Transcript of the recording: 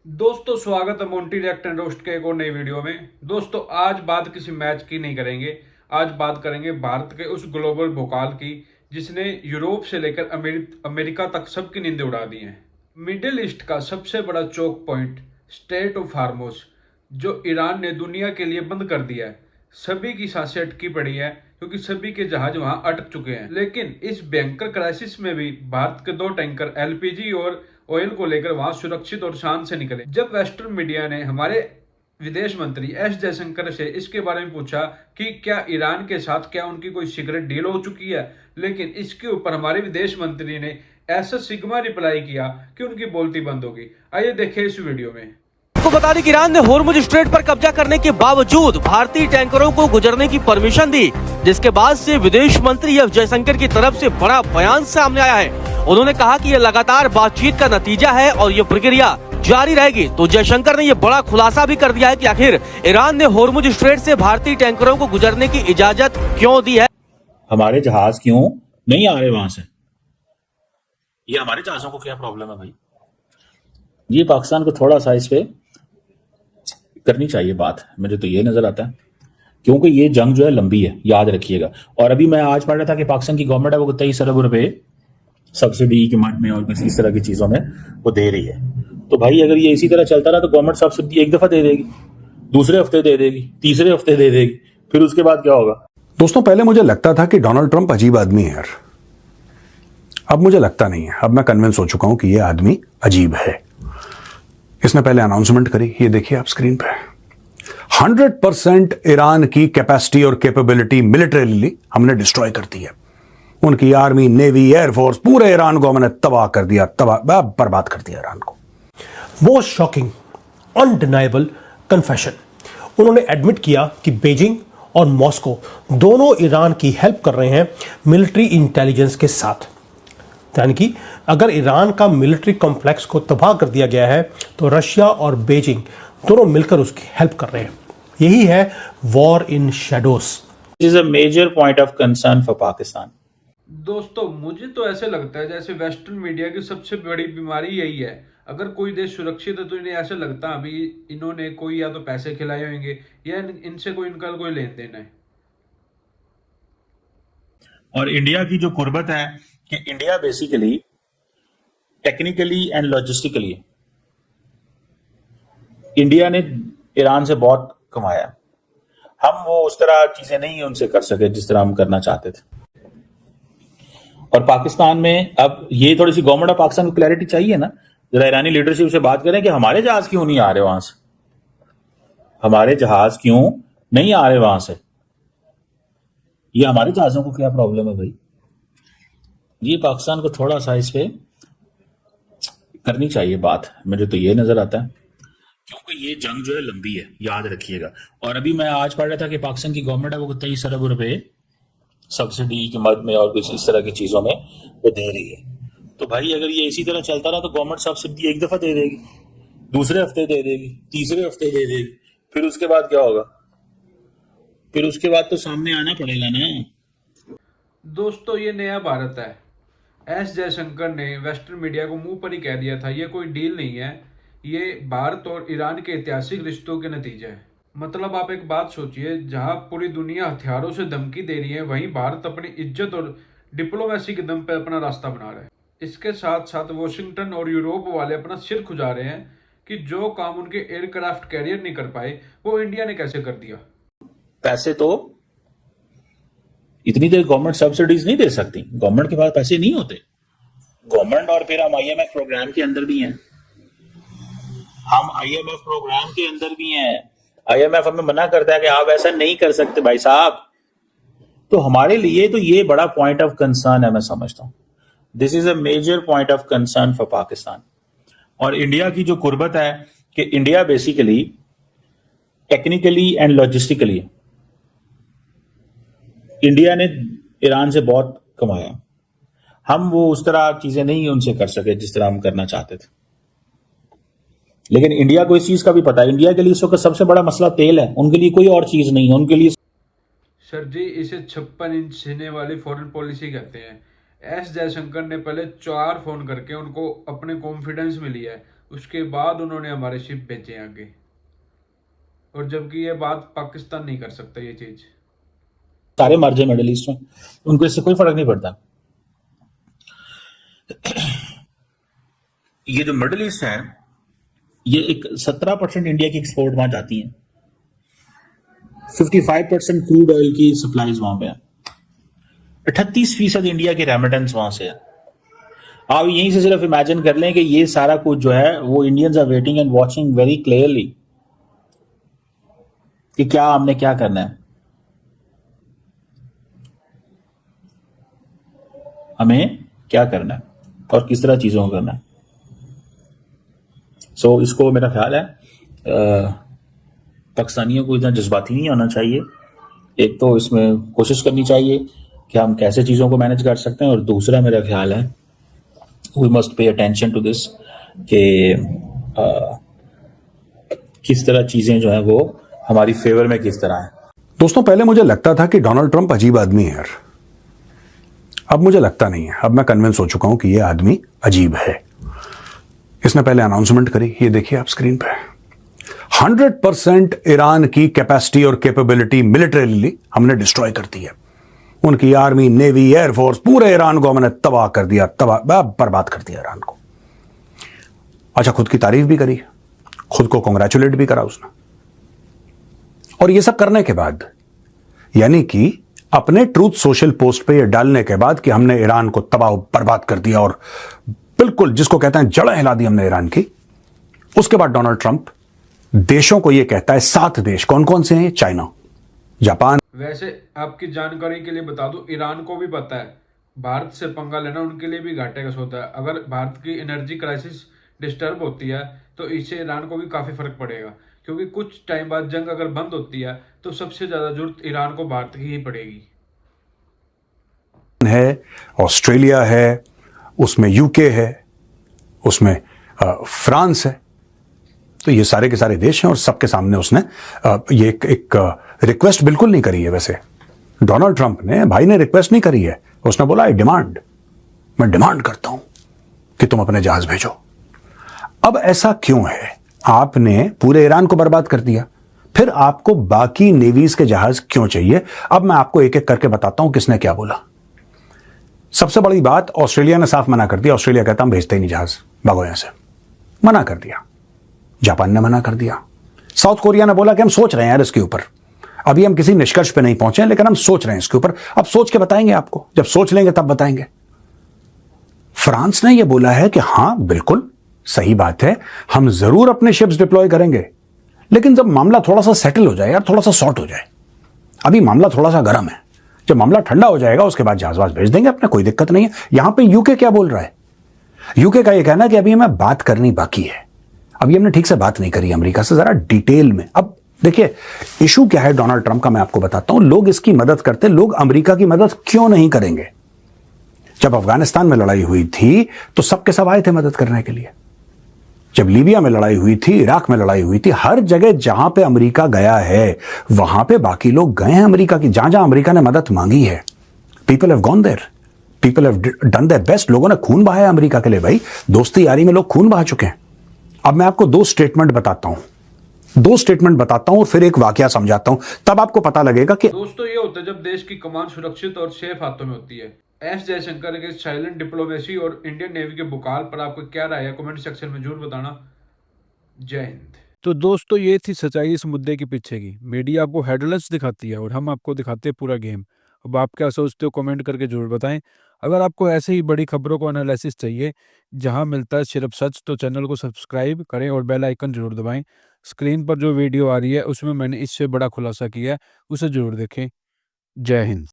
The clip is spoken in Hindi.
दोस्तों स्वागत है मोंटी रिएक्ट एंड रोस्ट के एक और नई वीडियो में। दोस्तों आज बात किसी मैच की नहीं करेंगे, आज बात करेंगे भारत के उस ग्लोबल भूकाल की जिसने यूरोप से लेकर अमेरिका तक सबकी नींदें उड़ा दी हैं। मिडिल ईस्ट का सबसे बड़ा चौक पॉइंट स्टेट ऑफ हार्मोस जो ईरान ने दुनिया के लिए बंद कर दिया है, सभी की सांसें अटकी पड़ी है क्योंकि सभी के जहाज वहां अटक चुके हैं। लेकिन इस भयंकर क्राइसिस में भी भारत के 2 टैंकर एलपीजी और ऑयल को लेकर वहां सुरक्षित और शान से निकले। जब वेस्टर्न मीडिया ने हमारे विदेश मंत्री एस जयशंकर से इसके बारे में पूछा कि क्या ईरान के साथ क्या उनकी कोई सीक्रेट डील हो चुकी है, लेकिन इसके ऊपर हमारे विदेश मंत्री ने ऐसा सिग्मा रिप्लाई किया कि उनकी बोलती बंद होगी। आइए देखें इस वीडियो में। आपको बता दें कि ईरान ने होर्मुज स्ट्रेट पर कब्जा करने के बावजूद भारतीय टैंकरों को गुजरने की परमिशन दी, जिसके बाद से विदेश मंत्री एस जयशंकर की तरफ से बड़ा बयान सामने आया है। उन्होंने कहा कि यह लगातार बातचीत का नतीजा है और ये प्रक्रिया जारी रहेगी। तो जयशंकर ने यह बड़ा खुलासा भी कर दिया है कि आखिर ईरान ने होर्मुज स्ट्रेट से भारतीय टैंकरों को गुजरने की इजाजत क्यों दी है। हमारे जहाज क्यों नहीं आ रहे वहां से? ये हमारे जहाजों को क्या प्रॉब्लम है भाई? ये पाकिस्तान को थोड़ा सा इस पे करनी चाहिए बात, मुझे तो ये नजर आता है, क्योंकि ये जंग जो है लंबी है, याद रखिएगा। और अभी मैं आज पढ़ रहा था कि पाकिस्तान की गवर्नमेंट है वो 23 अरब रुपए सब्सिडी की मद में और किसी इस तरह की चीजों में वो दे रही है। तो भाई अगर ये इसी तरह चलता रहा तो गवर्नमेंट सब्सिडी एक दफा दे देगी, दूसरे हफ्ते दे देगी, तीसरे हफ्ते दे देगी, फिर उसके बाद क्या होगा? दोस्तों पहले मुझे लगता था कि डोनाल्ड ट्रंप अजीब आदमी है यार, अब मुझे लगता नहीं है। अब मैं कन्विंस हो चुका हूं कि ये आदमी अजीब है। इसने पहले अनाउंसमेंट करी, ये देखिए आप स्क्रीन पे, 100% ईरान की कैपेसिटी और कैपेबिलिटी मिलिटरीली हमने डिस्ट्रॉय कर दी है। उनकी आर्मी, नेवी, एयरफोर्स, पूरे ईरान को हमने तबाह कर दिया, बर्बाद कर दिया ईरान को। वो शॉकिंग अनडिनाइबल कन्फेशन, उन्होंने एडमिट किया कि बीजिंग और मॉस्को दोनों ईरान की हेल्प कर रहे हैं मिलिट्री इंटेलिजेंस के साथ। यानी कि अगर ईरान का मिलिट्री कॉम्प्लेक्स को तबाह कर दिया गया है तो रशिया और बीजिंग दोनों मिलकर उसकी हेल्प कर रहे हैं। यही है war in shadows. This is a major point of concern for Pakistan. दोस्तों मुझे तो ऐसे लगता है जैसे वेस्टर्न मीडिया की सबसे बड़ी बीमारी यही है। अगर कोई देश सुरक्षित है तो इन्हें ऐसा लगता है अभी इन्होंने कोई या तो पैसे खिलाए होंगे या इनसे कोई इनका कोई लेन देन है। और इंडिया की जो कुर्बत है कि India basically technically and logistically India ने ईरान से बहुत कमाया। हम वो उस तरह चीजें नहीं उनसे कर सके जिस तरह हम करना चाहते थे। और पाकिस्तान में अब ये थोड़ी सी गवर्नमेंट ऑफ पाकिस्तान को क्लैरिटी चाहिए ना, जरा ईरानी लीडरशिप से बात करें कि हमारे जहाज क्यों नहीं आ रहे वहां से, हमारे जहाज क्यों नहीं आ रहे वहां से, ये हमारे जहाजों को क्या प्रॉब्लम है भाई? ये पाकिस्तान को थोड़ा सा इस पे करनी चाहिए बात, मुझे तो ये नजर आता है, क्योंकि ये जंग जो है लंबी है, याद रखिएगा। और अभी मैं आज पढ़ रहा था कि पाकिस्तान की गवर्नमेंट है वो 23 अरब रुपए सब्सिडी की मद में और कुछ इस तरह की चीजों में वो दे रही है। तो भाई अगर ये इसी तरह चलता रहा तो गवर्नमेंट सब्सिडी एक दफा दे देगी, दूसरे हफ्ते दे देगी, तीसरे हफ्ते दे देगी, फिर उसके बाद क्या होगा? फिर उसके बाद तो सामने आना पड़ेगा ना। दोस्तों ये नया भारत है। एस जयशंकर ने वेस्टर्न मीडिया को मुंह पर ही कह दिया था ये कोई डील नहीं है, ये भारत और ईरान के ऐतिहासिक रिश्तों के नतीजे है। मतलब आप एक बात सोचिए, जहां पूरी दुनिया हथियारों से धमकी दे रही है वहीं भारत अपनी इज्जत और डिप्लोमेसी के दम पर अपना रास्ता बना रहा है। इसके साथ साथ वॉशिंगटन और यूरोप वाले अपना सिर खुजा रहे हैं कि जो काम उनके एयरक्राफ्ट कैरियर नहीं कर पाए वो इंडिया ने कैसे कर दिया। पैसे तो इतनी देर गवर्नमेंट सब्सिडीज नहीं दे सकती, गवर्नमेंट के पास पैसे नहीं होते। गवर्नमेंट और फिर हम आईएमएफ प्रोग्राम के अंदर भी हैं, हम आईएमएफ प्रोग्राम के अंदर भी हैं। आईएमएफ हमें मना करता है कि आप ऐसा नहीं कर सकते भाई साहब। तो हमारे लिए तो ये बड़ा पॉइंट ऑफ कंसर्न है, मैं समझता हूं this is a major point of concern for Pakistan. और इंडिया की जो कुर्बत है कि India basically technically and logistically India ने ईरान से बहुत कमाया। हम वो उस तरह चीजें नहीं उनसे कर सके जिस तरह हम करना चाहते थे। लेकिन इंडिया को इस चीज का भी पता है, इंडिया के लिए इस वक्त सबसे बड़ा मसला तेल है, उनके लिए कोई और चीज नहीं है। उनके लिए सर जी इसे 56 इंच सीने वाली फॉरेन पॉलिसी कहते हैं। एस जयशंकर ने पहले 4 फोन करके उनको अपने कॉन्फिडेंस में लिया है। उसके बाद उन्होंने हमारे शिप भेजे आगे। और जबकि ये बात पाकिस्तान नहीं कर सकता ये चीज। सारे मर जाए मिडिल ईस्ट में, उनको इससे कोई फर्क नहीं पड़ता। ये जो मिडिल ईस्ट है, ये एक 17% इंडिया की एक्सपोर्ट वहां जाती है, 55% क्रूड ऑयल की सप्लाईज वहां पे है, 38% इंडिया की रेमिटेंस वहां से है। आप यहीं से सिर्फ इमेजिन कर लें कि ये सारा कुछ जो है वो Indians are waiting and watching very clearly कि क्या हमने क्या करना है, हमें क्या करना है और किस तरह चीजों को करना है। सो इसको मेरा ख्याल है पाकिस्तानियों को इतना जज्बाती नहीं होना चाहिए। एक तो इसमें कोशिश करनी चाहिए कि हम कैसे चीज़ों को मैनेज कर सकते हैं, और दूसरा मेरा ख्याल है we must pay attention to this कि किस तरह चीज़ें जो है वो हमारी फेवर में किस तरह है। दोस्तों, पहले मुझे लगता था कि डोनाल्ड ट्रंप अजीब आदमी है यार। अब मुझे लगता नहीं है। अब मैं कन्विंस हो चुका हूं कि यह आदमी अजीब है। इसने पहले अनाउंसमेंट करी, ये देखिए आप स्क्रीन पे, 100% ईरान की कैपेसिटी और कैपेबिलिटी मिलिटरीली हमने डिस्ट्रॉय कर दी है। उनकी आर्मी, नेवी, एयरफोर्स, पूरे ईरान को हमने तबाह कर दिया, बर्बाद कर दिया ईरान को। अच्छा, खुद की तारीफ भी करी, खुद को कॉन्ग्रेचुलेट भी करा उसने। और ये सब करने के बाद, यानी कि अपने ट्रूथ सोशल पोस्ट पे ये डालने के बाद कि हमने ईरान को तबाह बर्बाद कर दिया और बिल्कुल जिसको कहते हैं जड़ें हिला दी हमने ईरान की, उसके बाद डोनाल्ड ट्रंप देशों को यह कहता है, 7 देश कौन कौन से हैं? China, Japan. वैसे आपकी जानकारी के लिए बता दूं, ईरान को भी पता है भारत से पंगा लेना उनके लिए भी घाटे का सौदा है। अगर भारत की एनर्जी क्राइसिस डिस्टर्ब होती है तो इससे ईरान को भी काफी फर्क पड़ेगा, क्योंकि कुछ टाइम बाद जंग अगर बंद होती है तो सबसे ज्यादा जरूरत ईरान को भारत की ही पड़ेगी। है, ऑस्ट्रेलिया है, उसमें यूके है, उसमें फ्रांस है। तो ये सारे के सारे देश हैं और सबके सामने उसने ये एक रिक्वेस्ट बिल्कुल नहीं करी है। वैसे डोनाल्ड ट्रंप ने, भाई ने रिक्वेस्ट नहीं करी है, उसने बोला मैं डिमांड करता हूं कि तुम अपने जहाज भेजो। अब ऐसा क्यों है? आपने पूरे ईरान को बर्बाद कर दिया, फिर आपको बाकी नेवीज के जहाज क्यों चाहिए? अब मैं आपको एक एक करके बताता हूं किसने क्या बोला। सबसे बड़ी बात, ऑस्ट्रेलिया ने साफ मना कर दिया। ऑस्ट्रेलिया कहता हम भेजते ही नहीं जहाज, भागो यहां से, मना कर दिया। जापान ने मना कर दिया। साउथ कोरिया ने बोला कि हम सोच रहे हैं यार इसके ऊपर, अभी हम किसी निष्कर्ष पे नहीं पहुंचे, लेकिन हम सोच रहे हैं इसके ऊपर, अब सोच के बताएंगे आपको, जब सोच लेंगे तब बताएंगे। फ्रांस ने यह बोला है कि हां बिल्कुल सही बात है, हम जरूर अपने शिप्स डिप्लॉय करेंगे, लेकिन जब मामला थोड़ा सा सेटल हो जाए यार, थोड़ा सा सॉर्ट हो जाए, अभी मामला थोड़ा सा गर्म है, जब मामला ठंडा हो जाएगा उसके बाद जहाज भेज देंगे अपने, कोई दिक्कत नहीं है। यहां पे यूके क्या बोल रहा है? यूके का यह कहना है कि अभी हमें बात करनी बाकी है, अभी हमने ठीक से बात नहीं करी अमेरिका से, जरा डिटेल में। अब देखिए इशू क्या है डोनाल्ड ट्रंप का, मैं आपको बताता हूं। लोग इसकी मदद करते, लोग अमेरिका की मदद क्यों नहीं करेंगे? जब अफगानिस्तान में लड़ाई हुई थी तो सबके सब आए थे मदद करने के लिए। जब लीबिया में लड़ाई हुई थी, इराक में लड़ाई हुई थी, हर जगह जहां पे अमेरिका गया है वहां पे बाकी लोग गए हैं अमेरिका की। जहां जहां अमेरिका ने मदद मांगी है, people have gone there, people have done their best. लोगों ने खून बहाया अमेरिका के लिए भाई, दोस्ती यारी में लोग खून बहा चुके हैं। अब मैं आपको 2 स्टेटमेंट बताता हूं और फिर एक वाकया समझाता हूं, तब आपको पता लगेगा कि दोस्तों ये होता है जब देश की कमान सुरक्षित और सेफ हाथों में होती है। एस जयशंकर के साइलेंट डिप्लोमेसी और इंडियन नेवी के बुकाल पर आपको क्या राय है, कमेंट सेक्शन में जरूर बताना। जय हिंद। तो दोस्तों ये थी सच्चाई इस मुद्दे के पीछे की। मीडिया आपको हेडलाइंस दिखाती है और हम आपको दिखाते हैं पूरा गेम। अब आप क्या सोचते हो कमेंट करके जरूर बताएं। अगर आपको ऐसे ही बड़ी खबरों को एनालिसिस चाहिए जहां मिलता है सिर्फ सच, तो चैनल को सब्सक्राइब करें और बेल आइकन जरूर दबाएं। स्क्रीन पर जो वीडियो आ रही है उसमें मैंने इससे बड़ा खुलासा किया है, उसे जरूर देखें। जय हिंद।